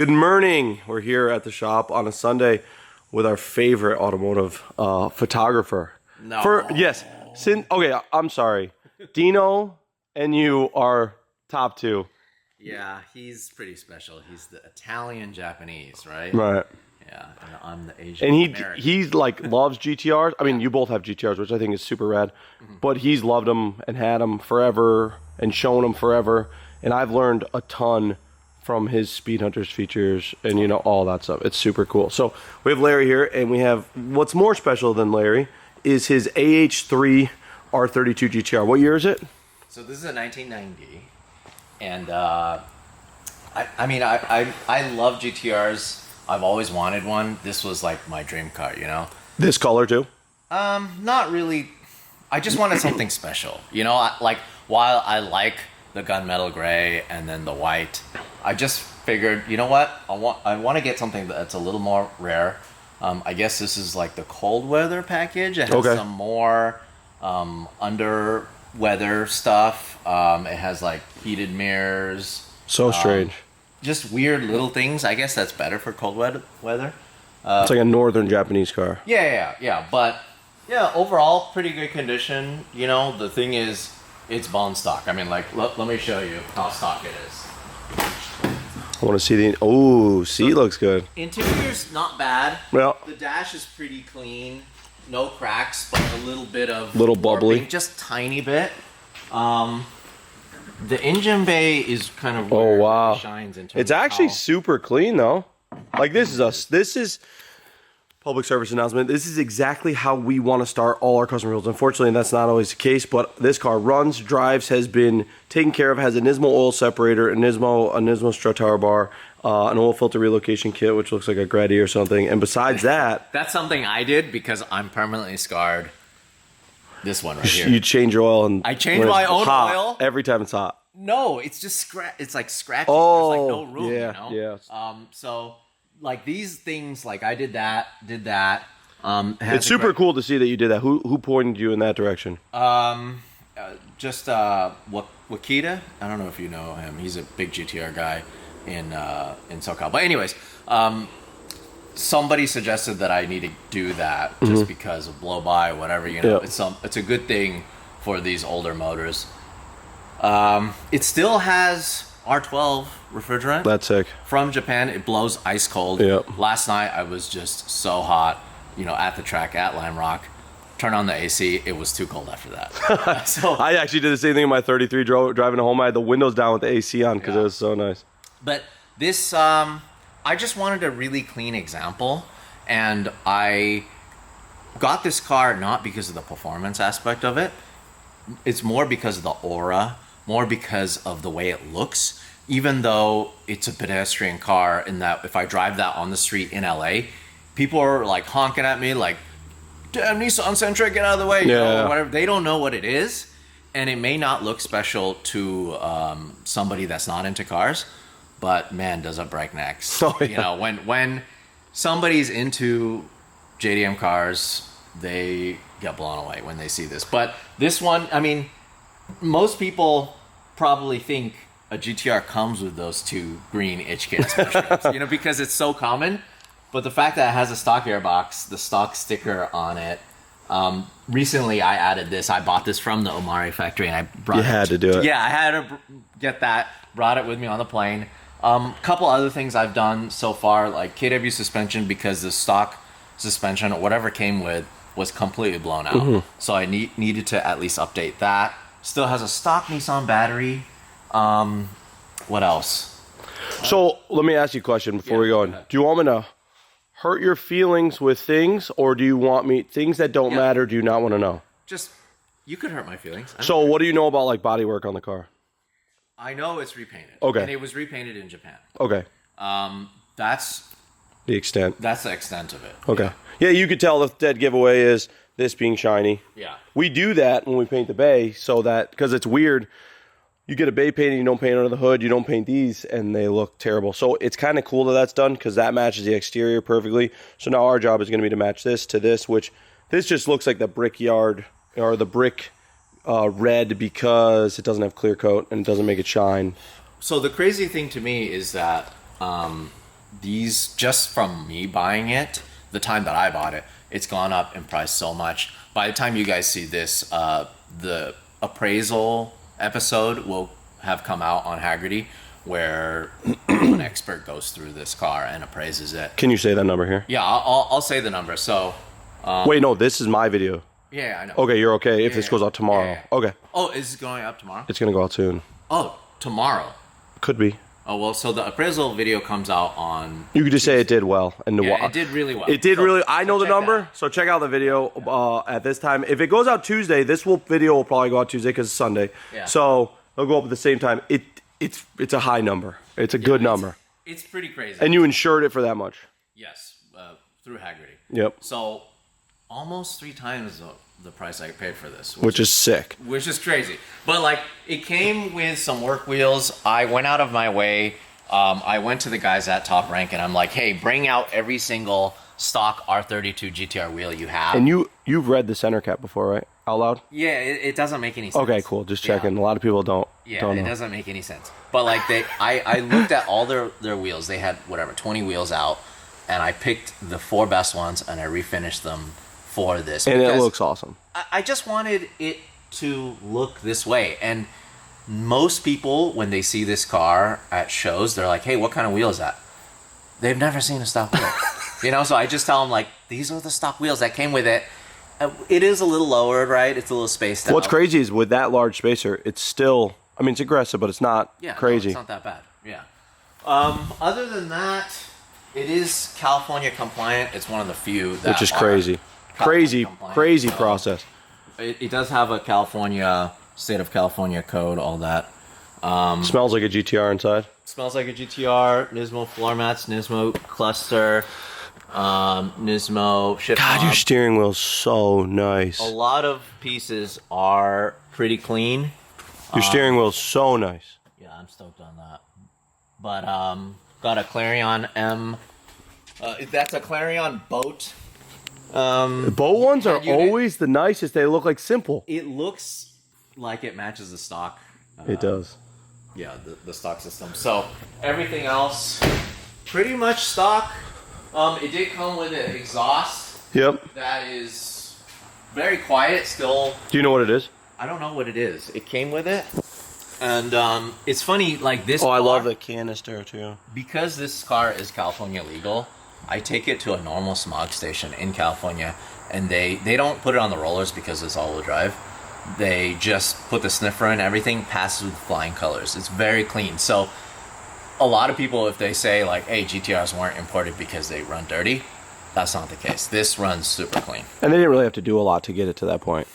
Good morning. We're here at the shop on a Sunday with our favorite automotive photographer. No. Yes. Okay, I'm sorry. Dino and you are top two. Yeah, he's pretty special. He's the Italian Japanese, right? Right. Yeah, and I'm the Asian And American. he's like loves GTRs. I mean, you both have GTRs, which I think is super rad. But he's loved them and had them forever and shown them forever. And I've learned a ton from his Speed Hunters features and, you know, all that stuff. It's super cool. So we have Larry here, and we have, what's more special than Larry is his AH3 R32 Gtr. What year is it? So this is a 1990, and I love GTRs. I've always wanted one. This was like my dream car, you know? This color too? Not really. I just wanted something special, you know? While I like the gunmetal gray and then the white, I just figured, you know what? I want to get something that's a little more rare. I guess this is like the cold weather package. It has some more under weather stuff. It has like heated mirrors. So strange. Just weird little things. I guess that's better for cold weather. It's like a northern Japanese car. Yeah. But yeah, overall pretty good condition. You know, the thing is, it's bone stock. I mean, like, let me show you how stock it is. I want to see the... Oh, seat looks good. Interior's not bad. Well, The dash is pretty clean. No cracks, but a little bit of... Little bubbly. warping, just tiny bit. The engine bay is kind of where wow. it shines in terms It's of actually how- super clean, though. Like, this is public service announcement. This is exactly how we want to start all our custom builds. Unfortunately, that's not always the case, but this car runs, drives, has been taken care of, has a Nismo oil separator, a Nismo strut tower bar, an oil filter relocation kit, which looks like a Grady or something. And besides that... That's something I did because I'm permanently scarred. This one right here. You change your oil, and I change my own hot, oil? every time it's hot. No, it's just it's like scratchy. Oh, There's like no room, yeah, you know? yeah. So like these things, like I did that. It's super cool to see that you did that. Who pointed you in that direction? Just Wakita. I don't know if you know him. He's a big GTR guy in SoCal. But anyways, somebody suggested that I need to do that just because of blow by, whatever. You know, it's a good thing for these older motors. It still has R12 refrigerant. That's sick. From Japan. It blows ice cold. Yep. Last night I was just so hot, you know, at the track at Lime Rock. Turn on the AC, it was too cold after that. So I actually did the same thing in my 33 driving home. I had the windows down with the AC on because it was so nice. But this, I just wanted a really clean example, and I got this car not because of the performance aspect of it. It's more because of the aura, more because of the way it looks. Even though it's a pedestrian car, in that if I drive that on the street in LA, people are like honking at me like, damn, Nissan Sentra, get out of the way, you know, or whatever. They don't know what it is, and it may not look special to somebody that's not into cars, but man, does it break necks. Oh, yeah. You know, when somebody's into JDM cars, they get blown away when they see this. But this one, I mean, most people probably think a GTR comes with those two green HKS strips, you know, because it's so common. But the fact that it has a stock airbox, the stock sticker on it, recently I added this. I bought this from the Omari factory, and I brought it. You had to do it. Yeah, I had to get that. Brought it with me on the plane. Couple other things I've done so far, like KW suspension, because the stock suspension or whatever came with was completely blown out. So I needed to at least update that. Still has a stock Nissan battery. What else? So let me ask you a question before we go on. Do you want me to hurt your feelings with things, or do you want me things that don't matter? Do you not want to know? Just, you could hurt my feelings. So what do you know about like body work on the car? I know it's repainted. Okay. And it was repainted in Japan. Okay. That's The extent. the extent of it. Okay. Yeah, you could tell the dead giveaway is this being shiny. Yeah. We do that when we paint the bay, so that, because it's weird, you get a bay paint and you don't paint under the hood, you don't paint these, and they look terrible. So it's kind of cool that that's done, because that matches the exterior perfectly. So now our job is going to be to match this to this, which this just looks like the brickyard, or the brick red, because it doesn't have clear coat and it doesn't make it shine. So the crazy thing to me is that these, just from me buying it, the time that I bought it, it's gone up in price so much. By the time you guys see this, the appraisal episode will have come out on Haggerty, where an expert goes through this car and appraises it. Can you say that number here? Yeah, I'll say the number. So, wait, no, this is my video. yeah, I know. Okay, you're okay if this goes out tomorrow. Yeah. Okay. Oh, is it going up tomorrow? It's going to go out soon. Oh, tomorrow. Could be. Oh, well, so the appraisal video comes out on... You could just say it did well. And Yeah, it did really well. It did So- really. I know the check number, that. so check out the video at this time. If it goes out Tuesday, video will probably go out Tuesday because it's Sunday. Yeah. So it'll go up at the same time. It's a high number. It's a good number. It's pretty crazy. And you insured it for that much. Yes, through Haggerty. Yep. So almost 3 times the price I paid for this. Which is sick. Which is crazy. But like, it came with some work wheels. I went out of my way. I went to the guys at Top Rank and I'm like, hey, bring out every single stock R32 Gtr wheel you have. And you've read the center cap before, right? Out loud? Yeah, it doesn't make any sense. Okay, cool. Just checking. Yeah. A lot of people don't Yeah, know. it doesn't make any sense. But like I looked at all their wheels. They had 20 wheels out, and I picked the 4 best ones and I refinished them for this. And it because looks awesome. I just wanted it to look this way. And most people, when they see this car at shows, they're like, hey, what kind of wheel is that? They've never seen a stock wheel. You know, so I just tell them, like, these are the stock wheels that came with it. It is a little lowered, right? It's a little spaced out. What's crazy is with that large spacer, it's still, I mean, it's aggressive, but it's not crazy. No, it's not that bad. Yeah. Other than that, it is California compliant. It's one of the few that Which is are crazy. California compliant. Crazy So process. It does have a California, state of California code, all that. Smells like a GTR inside. Smells like a GTR, Nismo floor mats, Nismo cluster, Nismo shift God, your knob. steering wheel's so nice. A lot of pieces are pretty clean. Your steering wheel's so nice. Yeah, I'm stoked on that. But got a Clarion M. That's a Clarion boat. The boat ones are unit. always the nicest. They look like simple. It looks like it matches the stock. It does. Yeah, the stock system. So everything else, pretty much stock. It did come with an exhaust Yep. that is very quiet still. Do you know what it is? I don't know what it is. It came with it. And it's funny, like this Oh, I car, love the canister too. because this car is California legal, I take it to a normal smog station in California, and they don't put it on the rollers because it's all-wheel drive. They just put the sniffer and everything, passes with flying colors. It's very clean. So a lot of people, if they say like, hey, GTRs weren't imported because they run dirty, that's not the case. This runs super clean. And they didn't really have to do a lot to get it to that point.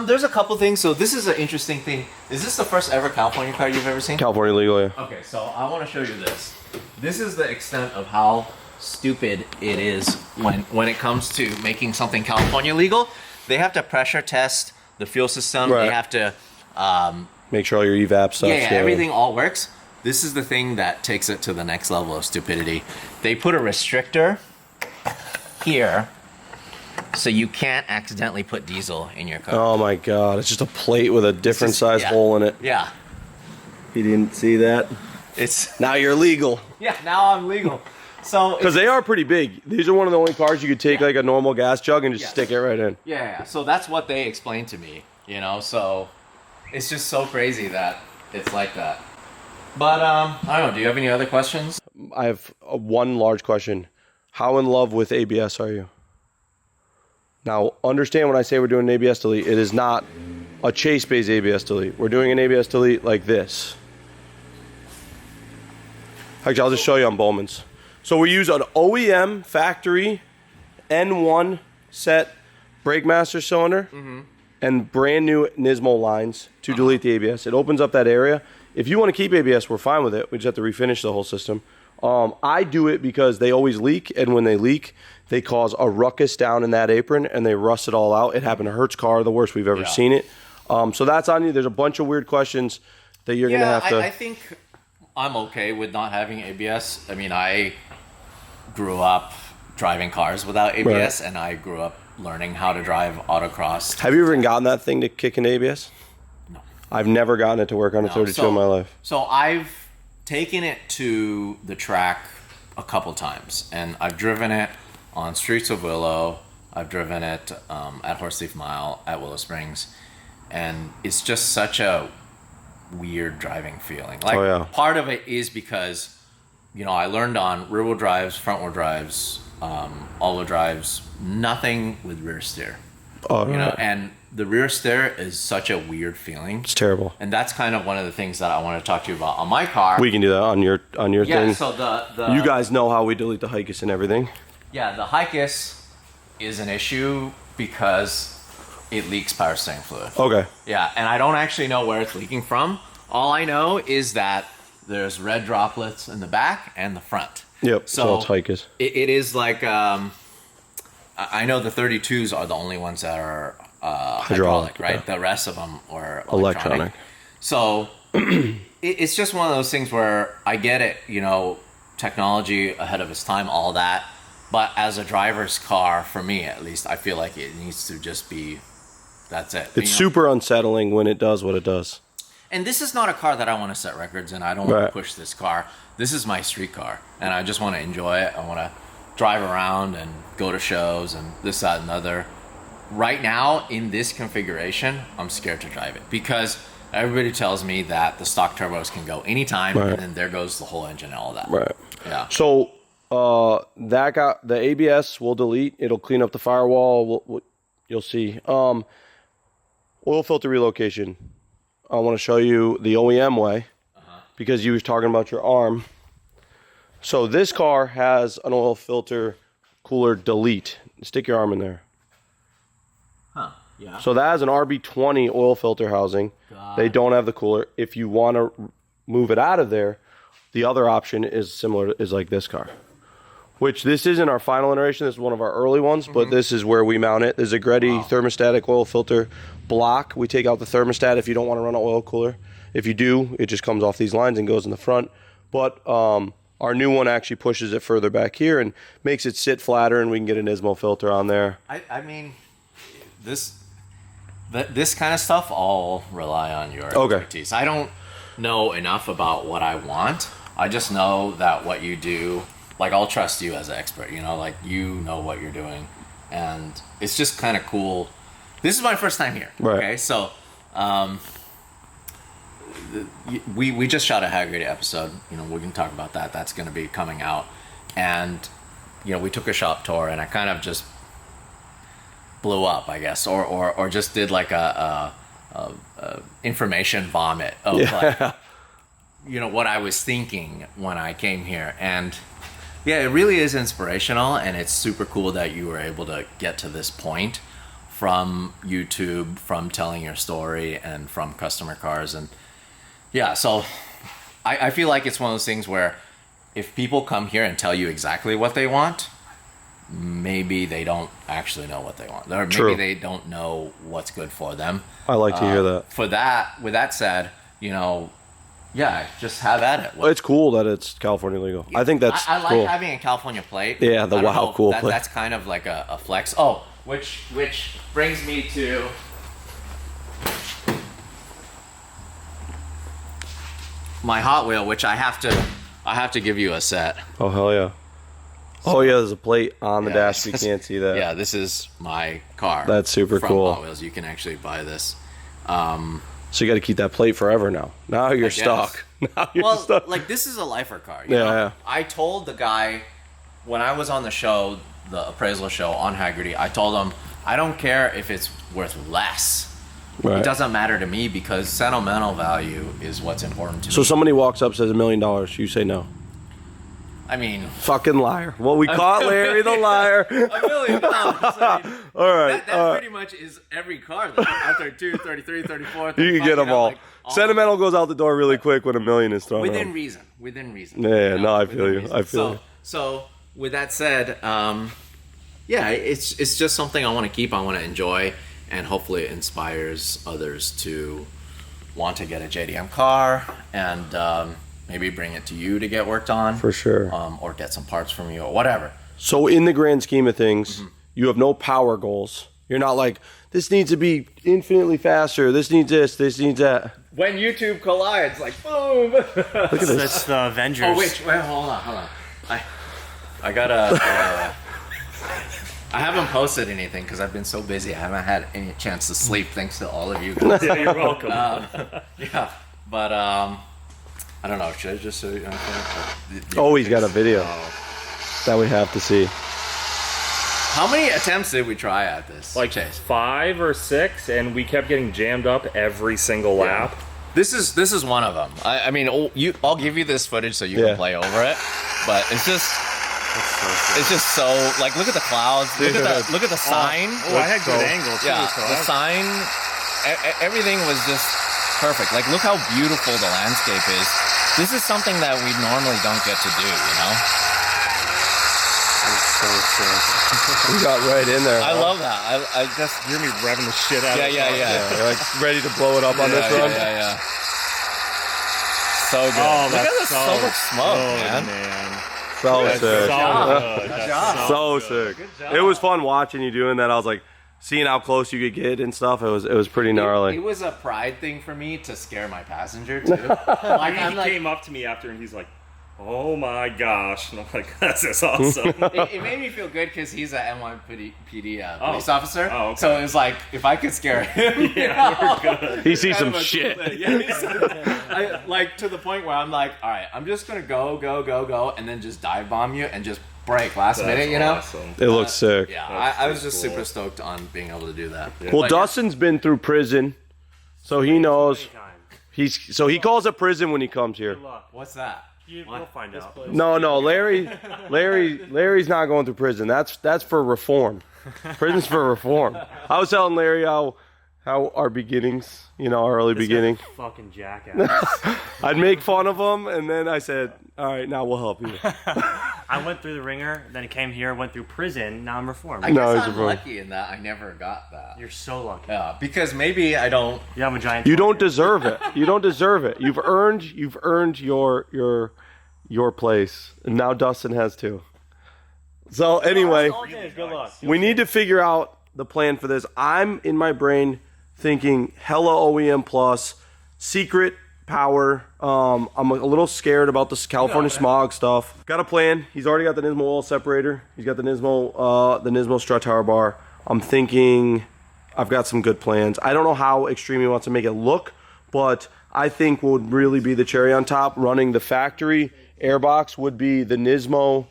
There's a couple things. So this is an interesting thing. Is this the first ever California car you've ever seen? California legal, yeah. Okay, so I want to show you this. This is the extent of how stupid it is when it comes to making something California legal. They have to pressure test the fuel system. Right. They have to Make sure all your evap stuff. yeah, everything all works. This is the thing that takes it to the next level of stupidity. They put a restrictor here so you can't accidentally put diesel in your car. Oh my God! It's just a plate with a different size yeah. hole in it. Yeah. You didn't see that? It's Now you're legal. yeah, now I'm legal. So Because they are pretty big. These are one of the only cars you could take like a normal gas jug and just Yes. stick it right in. yeah, so that's what they explained to me, you know, so it's just so crazy that it's like that. But I don't know, do you have any other questions? I have one large question. How in love with ABS are you? Now, understand when I say we're doing an ABS delete, it is not a chase-based ABS delete. We're doing an ABS delete like this. Actually, I'll just show you on Bowman's. So we use an OEM factory N1 set brake master cylinder and brand new Nismo lines to delete the ABS. It opens up that area. If you want to keep ABS, we're fine with it. We just have to refinish the whole system. I do it because they always leak, and when they leak, they cause a ruckus down in that apron, and they rust it all out. It happened to Hertz's car, the worst we've ever seen it. So that's on you. There's a bunch of weird questions that you're going to have to... I think I'm okay with not having ABS. I mean, I grew up driving cars without ABS, and I grew up learning how to drive autocross. Have you ever gotten that thing to kick into ABS? No. I've never gotten it to work on a 32 in my life. So I've taken it to the track a couple times, and I've driven it on streets of Willow. I've driven it at Horseleaf Mile at Willow Springs, and it's just such a weird driving feeling. Like part of it is because, you know, I learned on rear wheel drives, front wheel drives, all wheel drives, nothing with rear steer. Oh, you know, and the rear steer is such a weird feeling. It's terrible. And that's kind of one of the things that I want to talk to you about on my car. We can do that on your thing. Yeah, so the you guys know how we delete the Hikis and everything. Yeah, the Hikis is an issue because it leaks power steering fluid. Okay. Yeah, and I don't actually know where it's leaking from. All I know is that there's red droplets in the back and the front. Yep, so it's Hikis. It is like, I know the 32s are the only ones that are hydraulic, right? Yeah. The rest of them are electronic. So it's just one of those things where I get it, you know, technology ahead of its time, all that. But as a driver's car, for me at least, I feel like it needs to just be, that's it. It's super unsettling when it does what it does. And this is not a car that I want to set records in. I don't want to push this car. This is my street car, and I just want to enjoy it. I want to drive around and go to shows and this, that, and the other. Right now, in this configuration, I'm scared to drive it because everybody tells me that the stock turbos can go anytime, and then there goes the whole engine and all that. Right. Yeah. So that got the ABS. We'll delete. It'll clean up the firewall. You'll see. Oil filter relocation. I want to show you the OEM way because you were talking about your arm. So this car has an oil filter cooler delete. Stick your arm in there. Huh. Yeah. So that has an RB20 oil filter housing. They don't have the cooler. If you want to move it out of there, the other option is similar, is like this car. Which this isn't our final iteration. This is one of our early ones, but this is where we mount it. There's a Greddy thermostatic oil filter block. We take out the thermostat if you don't want to run an oil cooler. If you do, it just comes off these lines and goes in the front. But our new one actually pushes it further back here and makes it sit flatter, and we can get an Ismo filter on there. I mean, this kind of stuff all rely on your expertise. I don't know enough about what I want. I just know that what you do, like, I'll trust you as an expert, you know, like, you know what you're doing. And it's just kind of cool. This is my first time here. Right. Okay. So, we just shot a Haggerty episode. You know, we can talk about that. That's going to be coming out. And, you know, we took a shop tour, and I kind of just blew up, I guess, or just did like a information vomit of like, you know, what I was thinking when I came here. And yeah, it really is inspirational, and it's super cool that you were able to get to this point from YouTube, from telling your story, and from customer cars. And yeah, so I feel like it's one of those things where if people come here and tell you exactly what they want, maybe they don't actually know what they want, or maybe they don't know what's good for them. I like to hear that. With that said, you know, yeah, just have at it. Well, it's cool that it's California legal. I think that's I like cool. having a California plate. Yeah, the wow cool plate. That's kind of like a flex. Oh, which brings me to my Hot Wheel, which I have to give you a set. Oh, hell yeah. Oh yeah, there's a plate on the dash. You can't see that. Yeah, this is my car. That's super cool. Hot Wheels. You can actually buy this. So you got to keep that plate forever now. Now you're stuck. Now you're stuck. Like, this is a lifer car. You know? I told the guy when I was on the show, the appraisal show on Haggerty, I told him, I don't care if it's worth less. Right. It doesn't matter to me because sentimental value is what's important to me. So somebody walks up, says $1 million, you say no. I mean, fucking liar. Well, we caught Larry the liar. $1 million. I mean, all right. That pretty much is every car. R32, 33, 34. You can get them all. Like, Sentimental goes out the door really quick when $1 million is thrown within out. reason. Within reason. Yeah, no, I feel you. I feel you. So with that said, yeah, it's just something I want to keep. I want to enjoy, and hopefully it inspires others to want to get a JDM car and maybe bring it to you to get worked on. For sure. Or get some parts from you or whatever. So in the grand scheme of things, you have no power goals. You're not like, this needs to be infinitely faster. This needs this needs that. When YouTube collides, like, boom. Look at this. That's the Avengers. Oh, wait, hold on. I gotta. I haven't posted anything because I've been so busy. I haven't had any chance to sleep thanks to all of you guys. Yeah, you're welcome. Yeah, but I don't know. Should I just show you? Oh, he's got a video that we have to see. How many attempts did we try at this? Like Chase? 5 or 6, and we kept getting jammed up every single lap. This is one of them. I mean, I'll give you this footage so you can play over it, but it's just so like look at the clouds, look at the sign. Oh, I had good angle too. Yeah, so the sign, everything was just perfect. Like look how beautiful the landscape is. This is something that we normally don't get to do, you know. so sick. We got right in there. I love that. I just You're gonna be revving the shit out of it. yeah. We're like ready to blow it up on this run. Yeah. So good. Oh, Look at that's this, so much smoke, good, man. So That's sick. so good. Good job. So sick. It was fun watching you doing that. I was like, seeing how close you could get and stuff. It was pretty gnarly. It was a pride thing for me to scare my passenger too. He came up to me after and he's like, "Oh my gosh!" And I'm like, "This is awesome." It made me feel good because he's a NYPD police officer. Oh, okay. So it was like if I could scare him, Yeah, we're good. He sees some Kind of a shit. cool thing. Yeah, like to the point where I'm like, all right, I'm just gonna go, and then just dive bomb you and just break last minute, you know? Awesome. It looks sick. Yeah, That's I was pretty just cool. super stoked on being able to do that. Well, Dustin's been through prison, so he knows. So he calls it prison when he comes here. What's that? We'll find out. No, Larry's not going through prison. That's for reform. Prison's for reform. I was telling Larry how our beginnings, our early beginning. Fucking jackass. I'd make fun of him, and then I said, "All right, now we'll help you." I went through the ringer, then came here, went through prison, now I'm reformed. I No, guess he's I'm a pro. lucky in that I never got that. You're so lucky. Yeah, because maybe I don't. You have a giant. You don't deserve it. You don't deserve it. You've earned your place, and now Dustin has too. So anyway, Good luck. we need to figure out the plan for this. I'm in my brain thinking hella OEM plus secret power. I'm a little scared about this California smog stuff. Got a plan. He's already got the Nismo oil separator. He's got the Nismo strut tower bar. I'm thinking I've got some good plans. I don't know how extreme he wants to make it look, but I think what would really be the cherry on top, running the factory airbox, would be the Nismo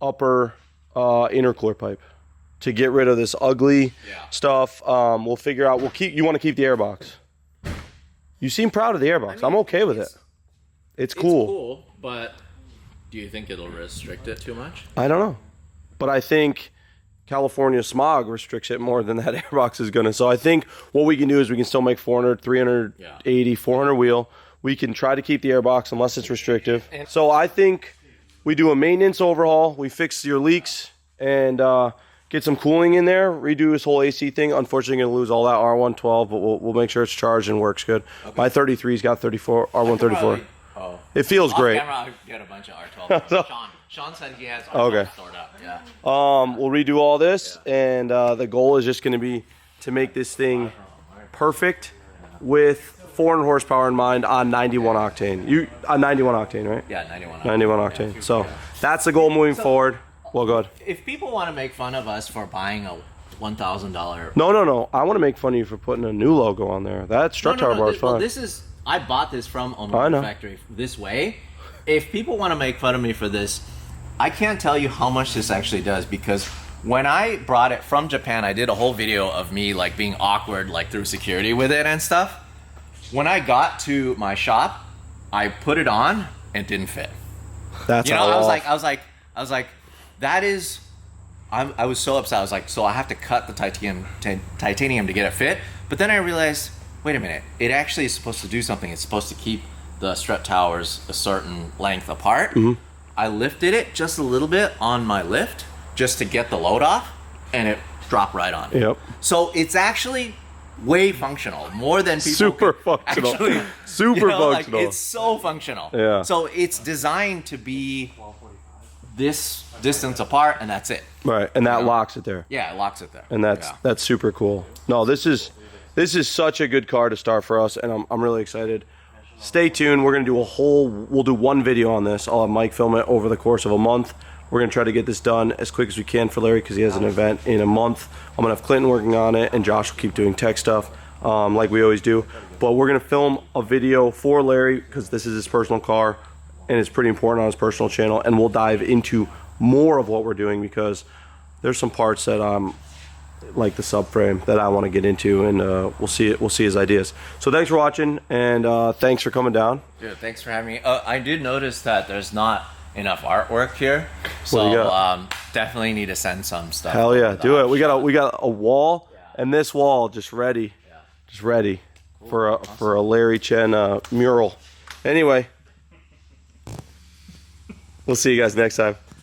upper intercooler pipe to get rid of this ugly stuff. We'll figure out. You want to keep the airbox. You seem proud of the airbox. I'm okay with it. It's cool. It's cool, but do you think it'll restrict it too much? I don't know. But I think California smog restricts it more than that airbox is going to. So I think what we can do is we can still make 400, 380, 400 wheel. We can try to keep the airbox unless it's restrictive. So I think we do a maintenance overhaul. We fix your leaks and get some cooling in there, redo this whole AC thing. Unfortunately, going to lose all that R112, but we'll make sure it's charged and works good. Okay. My 33's got 34 R134. It feels great. Camera, I'll get a bunch of R12. Sean said he has R12 stored up. Yeah. We'll redo all this, and the goal is just going to be to make this thing perfect with 400 horsepower in mind on 91 octane. On 91 octane, right? Yeah, 91. 91 octane. So that's the goal moving forward. Well, good. If people want to make fun of us for buying a $1,000, No. I want to make fun of you for putting a new logo on there. That strut tower bar is fun. Well, this is I bought this from Omega Factory this way. If people want to make fun of me for this, I can't tell you how much this actually does, because when I brought it from Japan, I did a whole video of me like being awkward like through security with it and stuff. When I got to my shop, I put it on and it didn't fit. That's I was like, that is. I was so upset. I was like, so I have to cut the titanium to get it fit. But then I realized, wait a minute, it actually is supposed to do something. It's supposed to keep the strut towers a certain length apart. Mm-hmm. I lifted it just a little bit on my lift just to get the load off, and it dropped right on. Yep. So it's actually way functional, more than people. Super functional. Actually, super functional. Like, it's so functional. Yeah. So it's designed to be this distance apart, and that's it. Right, and that locks it there. Yeah, it locks it there. And that's super cool. No, this is such a good car to start for us, and I'm really excited. Stay tuned. We're gonna do we'll do one video on this. I'll have Mike film it over the course of a month. We're gonna try to get this done as quick as we can for Larry because he has an event in a month. I'm gonna have Clinton working on it, and Josh will keep doing tech stuff like we always do. But we're gonna film a video for Larry because this is his personal car, and it's pretty important on his personal channel. And we'll dive into more of what we're doing because there's some parts that like the subframe that I want to get into, and we'll see his ideas. So thanks for watching, and thanks for coming down. Dude, thanks for having me. I did notice that there's not enough artwork here, What do you so got? definitely need to send some stuff. Hell yeah, over the do it. We option. got a wall, and this wall just ready, for a Larry Chen mural. Anyway, we'll see you guys next time.